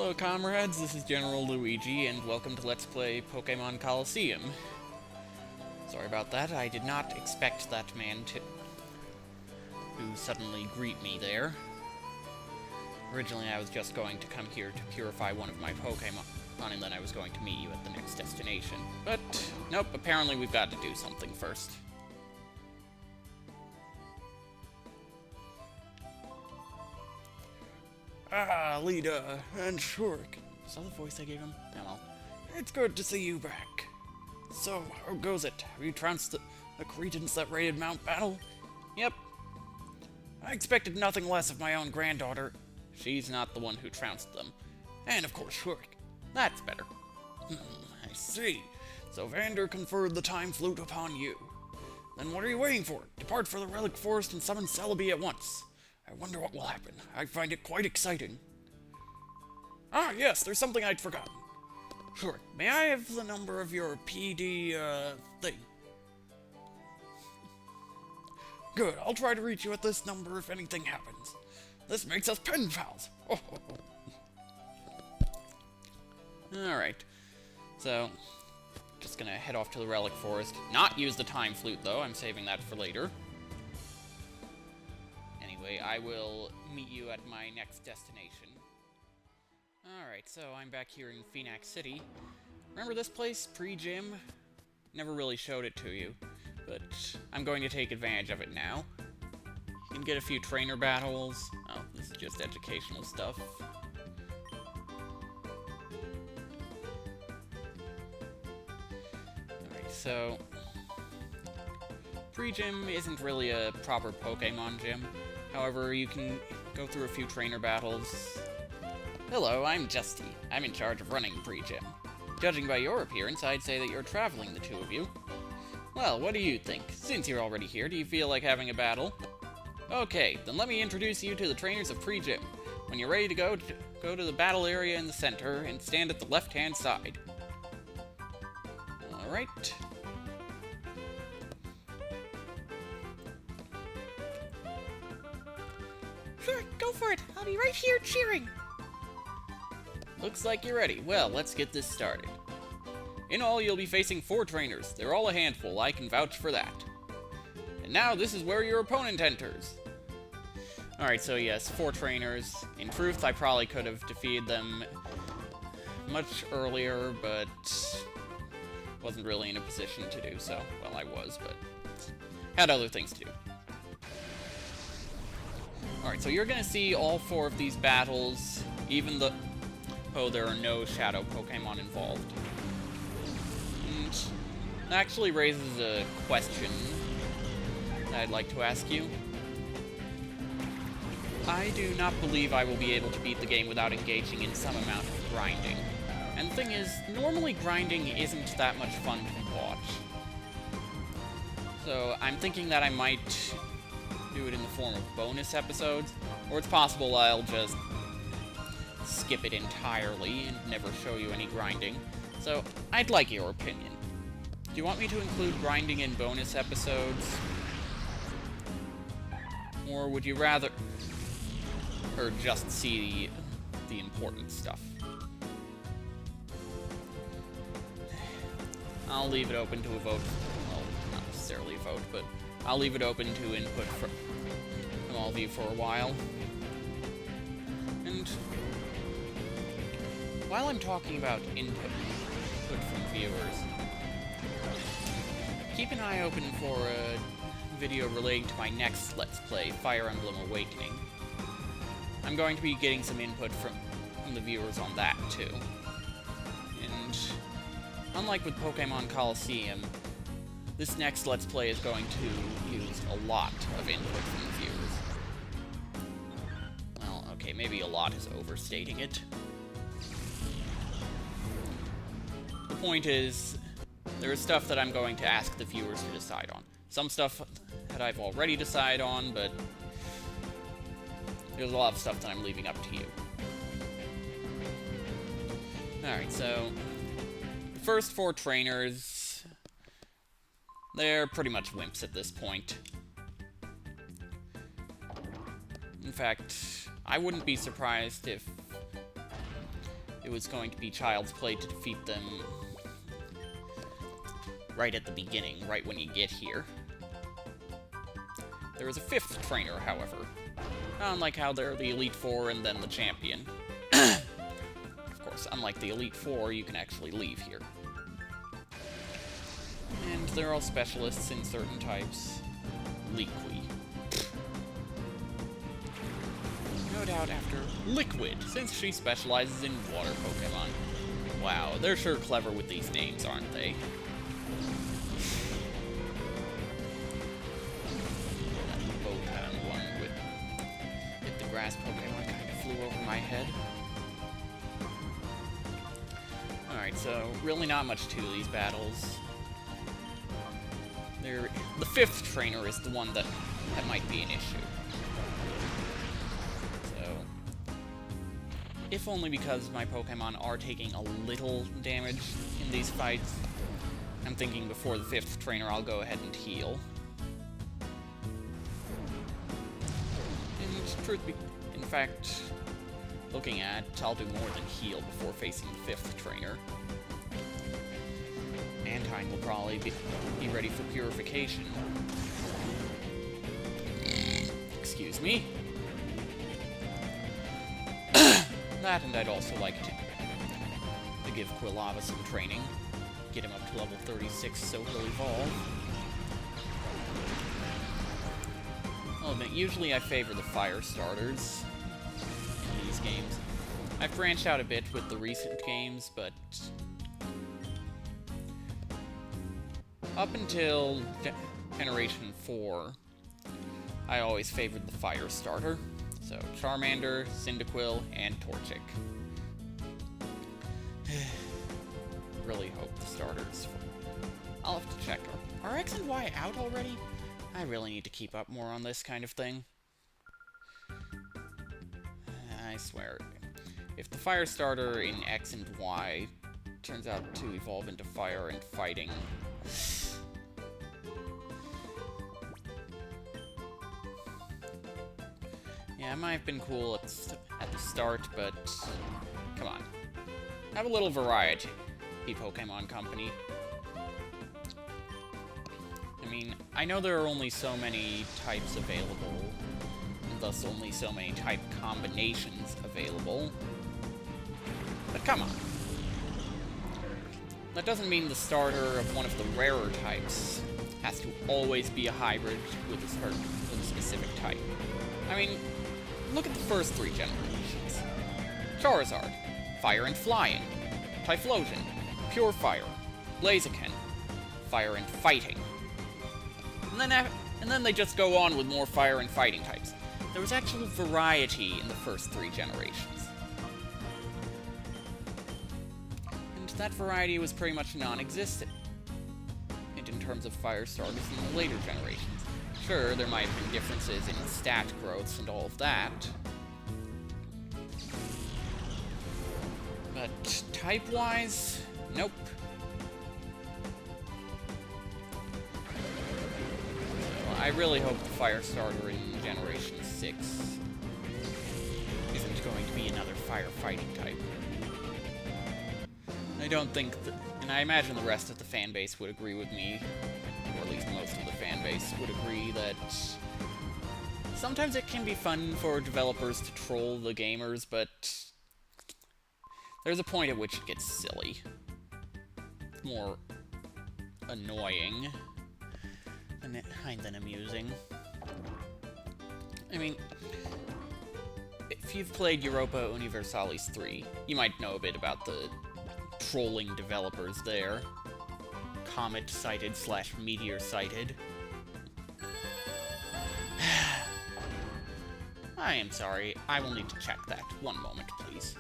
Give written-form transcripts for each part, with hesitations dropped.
Hello comrades, this is General Luigi, and welcome to Let's Play Pokémon Colosseum. Sorry about that, I did not expect that man to suddenly greet me there. Originally I was just going to come here to purify one of my Pokémon, and then I was going to meet you at the next destination. But, nope, apparently we've got to do something first. Ah, Lita and Shurk. Is that the voice I gave him? Oh well. It's good to see you back. So, how goes it? Have you trounced the cretins that raided Mount Battle? Yep. I expected nothing less of my own granddaughter. She's not the one who trounced them. And of course Shurk. That's better. I see. So Vander conferred the Time Flute upon you. Then what are you waiting for? Depart for the Relic Forest and summon Celebi at once. I wonder what will happen. I find it quite exciting. Ah, yes, there's something I'd forgotten. Sure, may I have the number of your PD, thing? Good, I'll try to reach you at this number if anything happens. This makes us pen pals. Alright, so, just gonna head off to the Relic Forest. Not use the Time Flute, though. I'm saving that for later. Anyway, I will meet you at my next destination. Alright, so I'm back here in Phoenix City. Remember this place, pre-gym? Never really showed it to you, but I'm going to take advantage of it now. You can get a few trainer battles. Oh, this is just educational stuff. Alright, so pre-gym isn't really a proper Pokémon gym. However, you can go through a few trainer battles. Hello, I'm Justy. I'm in charge of running pre-gym. Judging by your appearance, I'd say that you're traveling, the two of you. Well, what do you think? Since you're already here, do you feel like having a battle? Okay, then let me introduce you to the trainers of pre-gym. When you're ready to go to the battle area in the center and stand at the left-hand side. Alright. Sure, go for it. I'll be right here cheering. Looks like you're ready. Well, let's get this started. In all, you'll be facing 4 trainers. They're all a handful, I can vouch for that. And now, this is where your opponent enters. Alright, so yes, 4 trainers. In truth, I probably could have defeated them much earlier, but wasn't really in a position to do so. Well, I was, but had other things to do. Alright, so you're gonna see all 4 of these battles, even though there are no Shadow Pokemon involved. And that actually raises a question that I'd like to ask you. I do not believe I will be able to beat the game without engaging in some amount of grinding. And the thing is, normally grinding isn't that much fun to watch. So I'm thinking that I might do it in the form of bonus episodes, or it's possible I'll just skip it entirely and never show you any grinding. So, I'd like your opinion. Do you want me to include grinding in bonus episodes? Or would you rather just see the important stuff? I'll leave it open to a vote. Well, not necessarily a vote, but I'll leave it open to input from all of you for a while. And while I'm talking about input from viewers, keep an eye open for a video relating to my next Let's Play, Fire Emblem Awakening. I'm going to be getting some input from the viewers on that, too. And unlike with Pokémon Colosseum, this next Let's Play is going to use a lot of input from the viewers. Well, okay, maybe a lot is overstating it. The point is, there is stuff that I'm going to ask the viewers to decide on. Some stuff that I've already decided on, but there's a lot of stuff that I'm leaving up to you. Alright, so the first 4 trainers, they're pretty much wimps at this point. In fact, I wouldn't be surprised if it was going to be child's play to defeat them right at the beginning, right when you get here. There is a 5th trainer, however. Unlike how they're the Elite Four and then the champion. Of course, unlike the Elite Four, you can actually leave here. And they're all specialists in certain types. Liqui. No doubt after Liquid, since she specializes in water Pokemon. Wow, they're sure clever with these names, aren't they? Grass Pokemon kind of flew over my head. Alright, so really not much to these battles. The 5th trainer is the one that might be an issue. So, if only because my Pokemon are taking a little damage in these fights, I'm thinking before the 5th trainer I'll go ahead and heal. In fact, looking at, I'll do more than heal before facing the 5th trainer. Antine will probably be ready for purification. Excuse me. That, and I'd also like to give Quilava some training. Get him up to level 36 so he'll evolve. I'll admit, usually I favor the fire starters in these games. I've branched out a bit with the recent games, but up until Generation 4, I always favored the fire starter. So, Charmander, Cyndaquil, and Torchic. Really hope the starters... I'll have to check. Are X and Y out already? I really need to keep up more on this kind of thing. I swear, if the fire starter in X and Y turns out to evolve into fire and fighting... Yeah, it might have been cool at the start, but come on. Have a little variety, Pokemon Company. I mean, I know there are only so many types available, and thus only so many type combinations available. But come on. That doesn't mean the starter of one of the rarer types has to always be a hybrid with a specific type. I mean, look at the first 3 generations. Charizard, Fire and Flying, Typhlosion, Pure Fire, Blaziken, Fire and Fighting. And then they just go on with more fire and fighting types. There was actual variety in the first 3 generations. And that variety was pretty much non-existent in terms of fire starters in the later generations. Sure, there might have been differences in stat growths and all of that. But type-wise, nope. I really hope the fire starter in Generation 6 isn't going to be another firefighting type. I don't think that, and I imagine the rest of the fanbase would agree with me, or at least most of the fanbase would agree that sometimes it can be fun for developers to troll the gamers, but there's a point at which it gets silly. It's more annoying than amusing. I mean, if you've played Europa Universalis 3, you might know a bit about the trolling developers there. Comet-sighted / meteor-sighted. I am sorry, I will need to check that. One moment, please.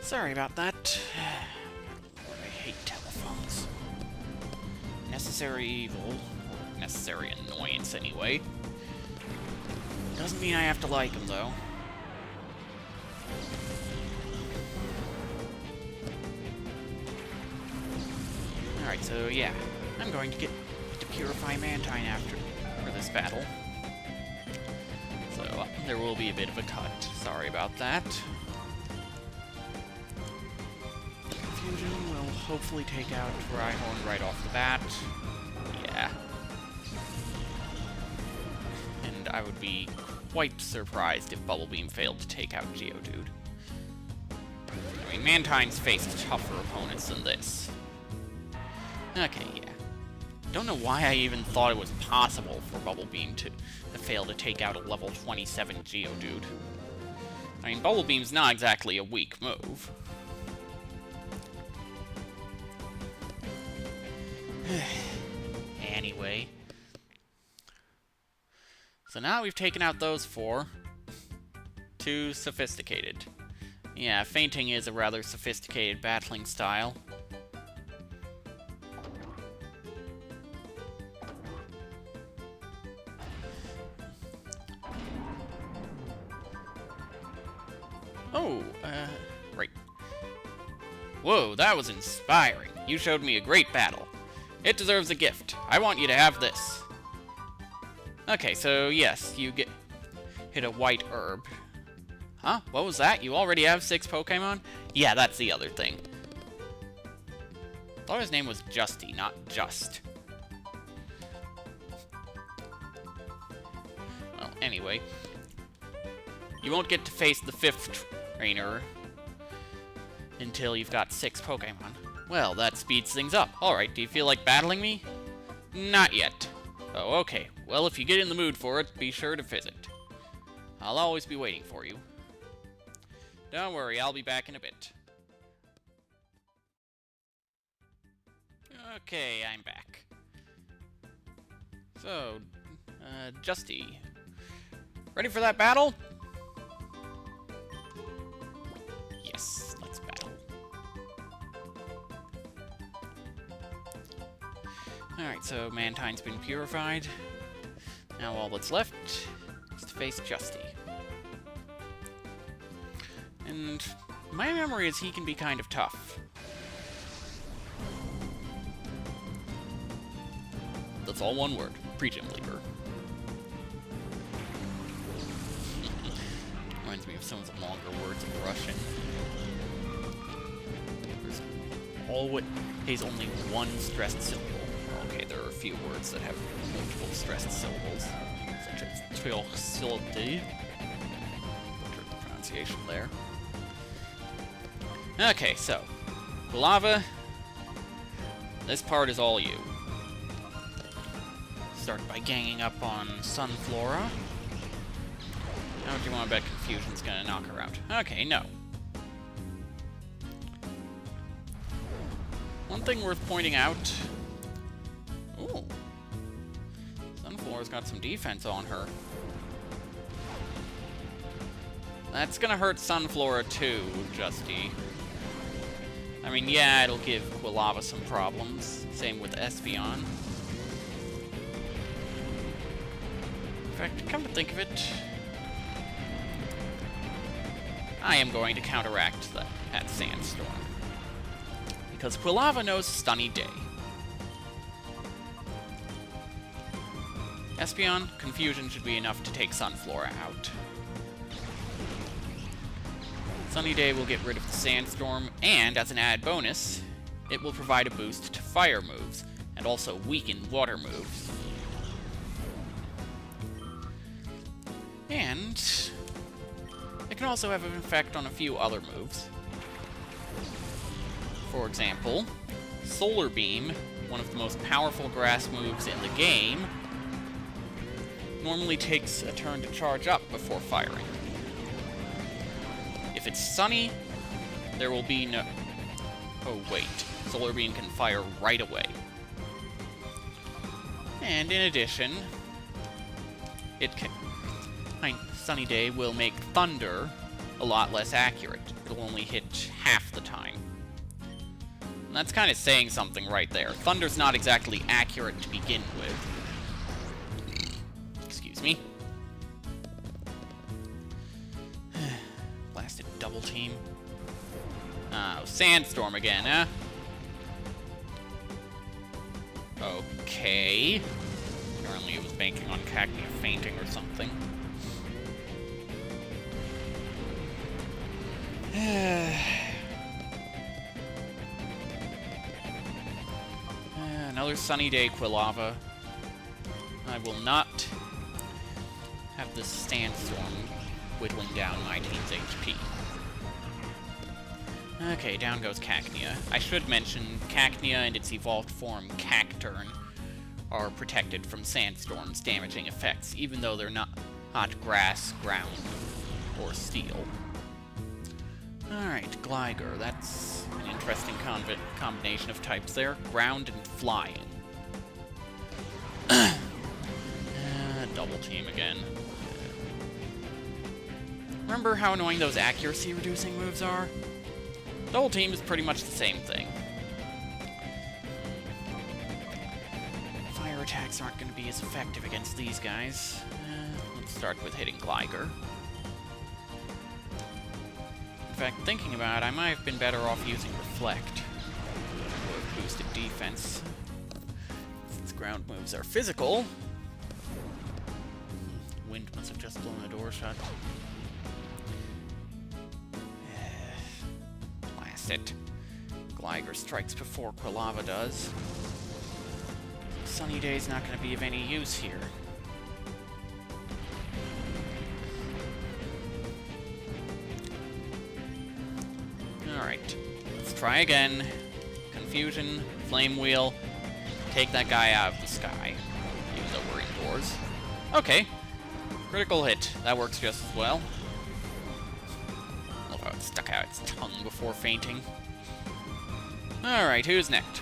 Sorry about that. I hate telephones. Necessary evil. Or necessary annoyance, anyway. Doesn't mean I have to like them, though. Alright, so yeah. I'm going to get to purify Mantine after this battle. So, there will be a bit of a cut. Sorry about that. Confusion will hopefully take out Rhyhorn right off the bat. Yeah. And I would be quite surprised if Bubble Beam failed to take out Geodude. I mean, Mantine's faced tougher opponents than this. Okay, yeah. Don't know why I even thought it was possible for Bubble Beam to fail to take out a level 27 Geodude. I mean, Bubble Beam's not exactly a weak move. Anyway. So now we've taken out those four. Too sophisticated. Yeah, fainting is a rather sophisticated battling style. Oh, right. Whoa, that was inspiring. You showed me a great battle. It deserves a gift. I want you to have this. Okay, so yes, you hit a white herb. Huh? What was that? You already have 6 Pokemon? Yeah, that's the other thing. I thought his name was Justy, not Just. Well, anyway. You won't get to face the 5th trainer until you've got 6 Pokemon. Well, that speeds things up. Alright, do you feel like battling me? Not yet. Oh, okay. Well, if you get in the mood for it, be sure to visit. I'll always be waiting for you. Don't worry, I'll be back in a bit. Okay, I'm back. So, Justy. Ready for that battle? Yes, let's battle. Alright, so Mantine's been purified. Now all that's left is to face Justy. And my memory is he can be kind of tough. That's all one word. Preach him, Leaper. Reminds me of some of the longer words in Russian. There's always only one stressed syllable. Okay, there are a few words that have multiple stressed syllables, such as trilsyllabdi. Butchered the pronunciation there. Okay, so, Lava, this part is all you. Start by ganging up on Sunflora. How do you want to bet Confusion's gonna knock her out? Okay, no. One thing worth pointing out... Ooh. Sunflora's got some defense on her. That's gonna hurt Sunflora too, Justy. I mean, yeah, it'll give Quilava some problems. Same with Espeon. In fact, come to think of it, I am going to counteract that Sandstorm. Because Quilava knows Sunny Day. Espeon, Confusion should be enough to take Sunflora out. Sunny Day will get rid of the Sandstorm, and as an added bonus, it will provide a boost to fire moves, and also weaken water moves. And it can also have an effect on a few other moves. For example, Solar Beam, one of the most powerful grass moves in the game, normally takes a turn to charge up before firing. If it's sunny, there will be no... Oh, wait. Solar Beam can fire right away. And in addition, it can... Sunny Day will make Thunder a lot less accurate. It'll only hit half the time. And that's kind of saying something right there. Thunder's not exactly accurate to begin with. Excuse me. Blasted double team. Oh, Sandstorm again, huh? Okay. Apparently it was banking on Cacnea fainting or something. Another sunny day, Quilava. I will not have this Sandstorm whittling down my team's HP. Okay, down goes Cacnea. I should mention, Cacnea and its evolved form, Cacturn, are protected from Sandstorm's damaging effects, even though they're not hot grass, ground, or steel. Alright, Gligar. That's an interesting combination of types there. Ground and flying. Double team again. Remember how annoying those accuracy-reducing moves are? Double team is pretty much the same thing. Fire attacks aren't going to be as effective against these guys. Let's start with hitting Gligar. In fact, thinking about it, I might have been better off using Reflect. Or boosted defense. Since ground moves are physical. Wind must have just blown the door shut. Blast it. Gligar strikes before Quilava does. Sunny Day's not going to be of any use here. Alright, let's try again. Confusion, Flame Wheel, take that guy out of the sky, even though we're indoors. Okay, critical hit, that works just as well. I love how it stuck out its tongue before fainting. Alright, who's next?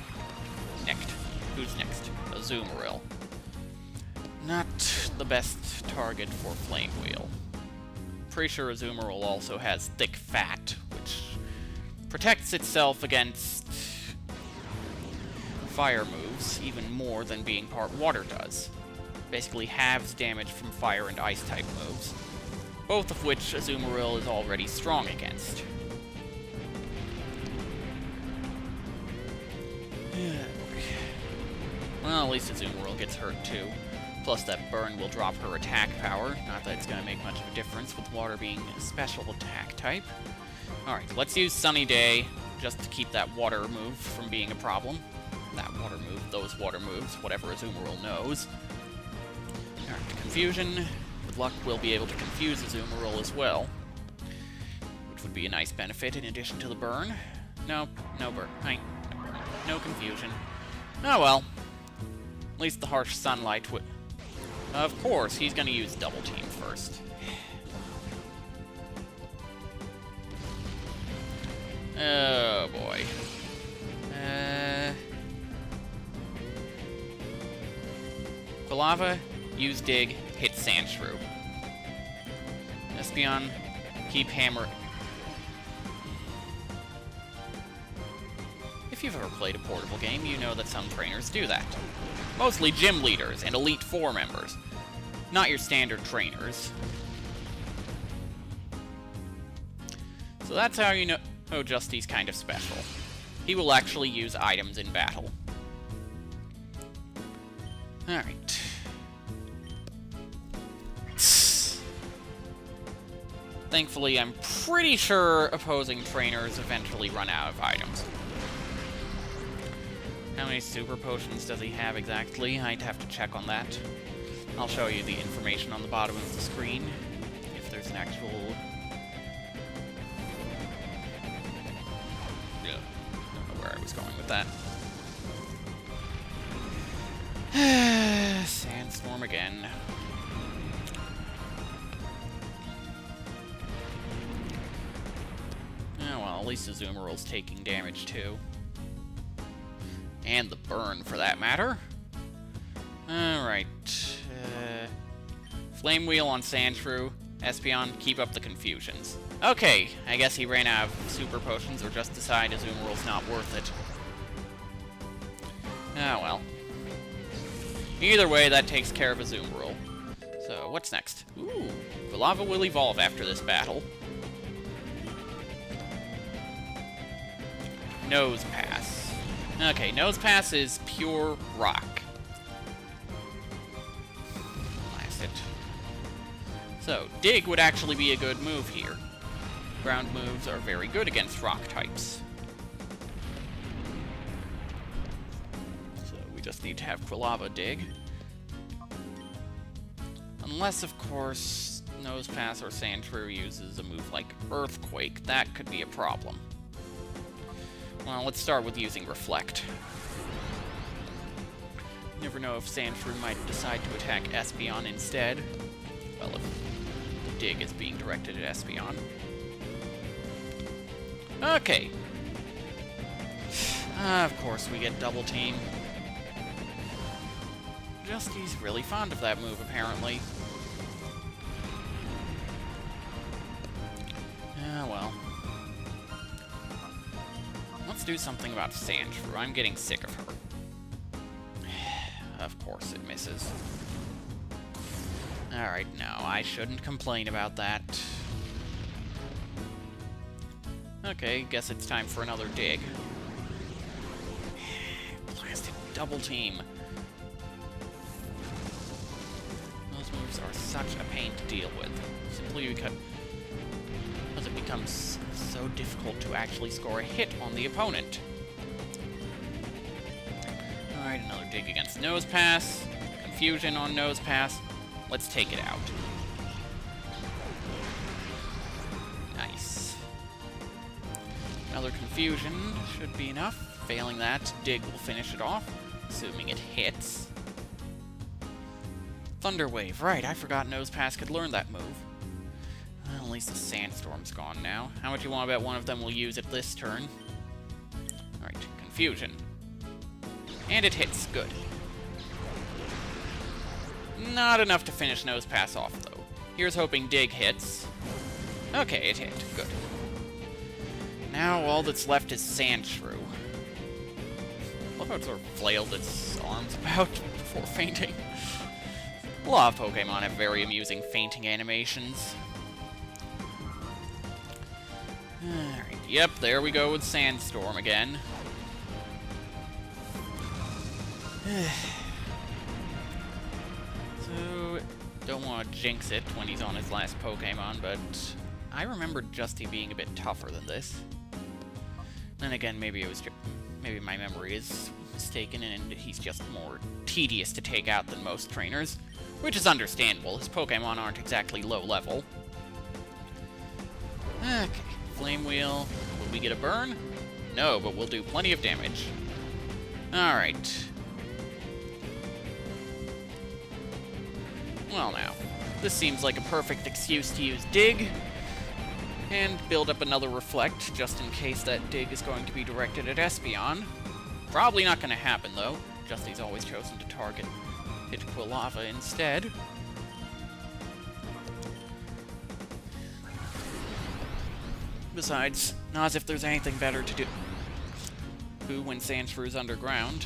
Who's next? Azumarill. Not the best target for Flame Wheel. Pretty sure Azumarill also has thick fat, which protects itself against fire moves even more than being part water does. Basically halves damage from fire and ice type moves, both of which Azumarill is already strong against. Well, at least Azumarill gets hurt too. Plus that burn will drop her attack power, not that it's going to make much of a difference with water being a special attack type. Alright, let's use Sunny Day just to keep that water move from being a problem. That water move, those water moves, whatever Azumarill knows. Alright, Confusion. With luck, we'll be able to confuse Azumarill as well, which would be a nice benefit in addition to the burn. No burn. No Confusion. Oh well. At least the harsh sunlight would... Of course, he's gonna use Double Team first. Oh boy. Quilava, use Dig, hit Sandshrew. Espeon, keep Hammer. If you've ever played a portable game, you know that some trainers do that. Mostly gym leaders and Elite Four members. Not your standard trainers. So that's how you know Justy's kind of special. He will actually use items in battle. Alright. Thankfully, I'm pretty sure opposing trainers eventually run out of items. How many super potions does he have exactly? I'd have to check on that. I'll show you the information on the bottom of the screen, if there's an actual... Yeah, don't know where I was going with that. Sandstorm again. Oh well, at least Azumarill's taking damage too. And the burn, for that matter. Alright. Flame Wheel on Sandshrew. Espeon, keep up the confusions. Okay, I guess he ran out of super potions or just decided Azumarill's not worth it. Ah, well. Either way, that takes care of Azumarill. So, what's next? Ooh, Quilava will evolve after this battle. Nose Pass. Okay, Nose Pass is pure rock. Blast it. So, Dig would actually be a good move here. Ground moves are very good against rock types. So, we just need to have Quilava Dig. Unless, of course, Nose Pass or Sandshrew uses a move like Earthquake. That could be a problem. Well, let's start with using Reflect. Never know if Sandshrew might decide to attack Espeon instead. Well, if the Dig is being directed at Espeon. Okay. Of course we get Double Team. Justy's really fond of that move, apparently. Ah, well. Let's do something about Sandshrew. I'm getting sick of her. Of course it misses. Alright, no, I shouldn't complain about that. Okay, guess it's time for another dig. Blasted Double Team. Those moves are such a pain to deal with. Simply because it becomes so difficult to actually score a hit on the opponent. Alright, another dig against Nose Pass. Confusion on Nose Pass. Let's take it out. Nice. Another Confusion should be enough. Failing that, Dig will finish it off, assuming it hits. Thunder Wave. Right, I forgot Nose Pass could learn that move. Well, at least the Sandstorm's gone now. How much you want to bet one of them will use it this turn? Alright, Confusion. And it hits. Good. Not enough to finish Nose Pass off, though. Here's hoping Dig hits. Okay, it hit. Good. Now all that's left is Sandshrew. I love how it sort of flailed its arms about before fainting. A lot of Pokemon have very amusing fainting animations. Alright, yep, there we go with Sandstorm again. So, don't want to jinx it when he's on his last Pokemon, but I remember Justy being a bit tougher than this. Then again, maybe it was maybe my memory is mistaken and he's just more tedious to take out than most trainers, which is understandable. His Pokemon aren't exactly low level. Okay, Flame Wheel. Will we get a burn? No, but we'll do plenty of damage. Alright. Well now, this seems like a perfect excuse to use Dig, and build up another Reflect, just in case that Dig is going to be directed at Espeon. Probably not going to happen, though. Justy's always chosen to hit Quilava instead. Besides, not as if there's anything better to do when Sandshrew's underground.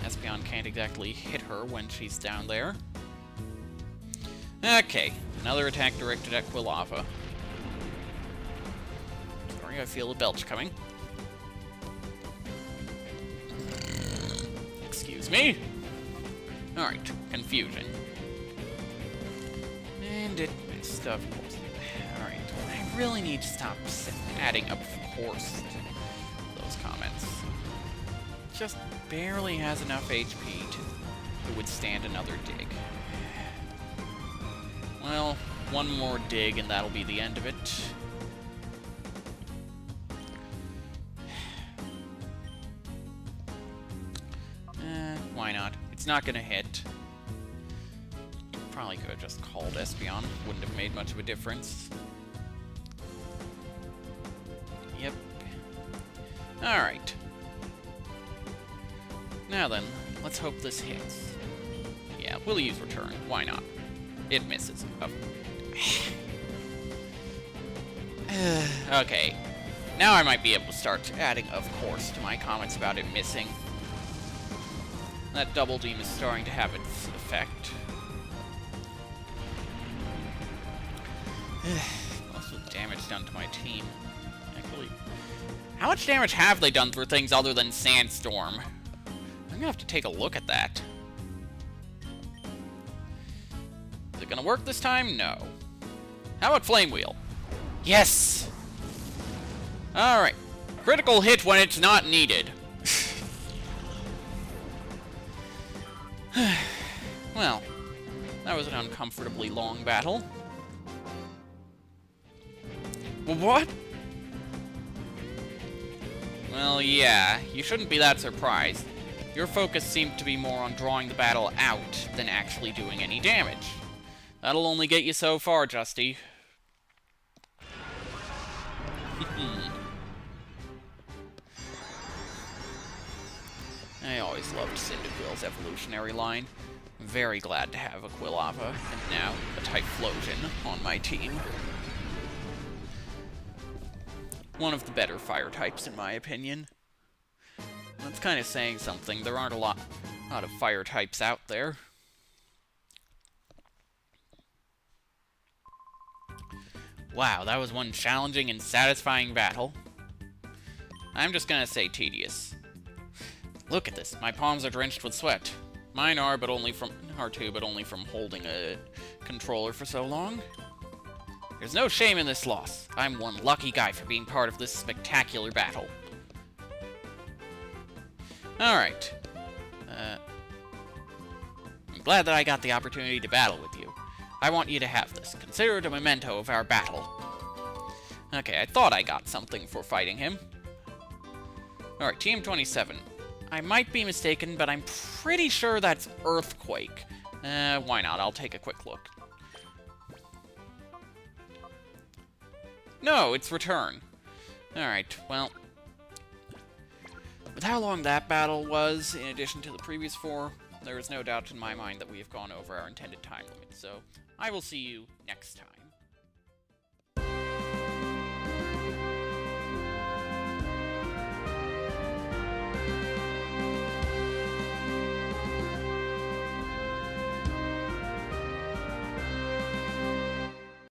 Espeon can't exactly hit her when she's down there. Okay, another attack directed at Quilava. Sorry, I feel a belch coming. Excuse me. Alright, Confusion. And it missed, of course. Alright, I really need to stop adding of course to those comments. Just barely has enough HP to withstand another dig. Well, one more dig and that'll be the end of it. Why not? It's not gonna hit. Probably could have just called Espeon. Wouldn't have made much of a difference. Yep. Alright. Now then, let's hope this hits. Yeah, we'll use Return. Why not? It misses. Oh. Okay. Now I might be able to start adding, of course, to my comments about it missing. That double beam is starting to have its effect. Also, damage done to my team. Actually, how much damage have they done for things other than Sandstorm? I'm gonna have to take a look at that. Is it gonna work this time? No. How about Flame Wheel? Yes! Alright. Critical hit when it's not needed. Well, that was an uncomfortably long battle. What? Well, yeah, you shouldn't be that surprised. Your focus seemed to be more on drawing the battle out than actually doing any damage. That'll only get you so far, Justy. I always loved Cyndaquil's evolutionary line. I'm very glad to have a Quilava, and now a Typhlosion on my team. One of the better fire types, in my opinion. That's kind of saying something. There aren't a lot of fire types out there. Wow, that was one challenging and satisfying battle. I'm just gonna say tedious. Look at this. My palms are drenched with sweat. Mine are, but only from holding a controller for so long. There's no shame in this loss. I'm one lucky guy for being part of this spectacular battle. Alright. I'm glad that I got the opportunity to battle with you. I want you to have this. Consider it a memento of our battle. Okay, I thought I got something for fighting him. Alright, Team 27. I might be mistaken, but I'm pretty sure that's Earthquake. Why not? I'll take a quick look. No, it's Return. Alright, well... with how long that battle was, in addition to the previous 4, there is no doubt in my mind that we have gone over our intended time limit, so I will see you next time.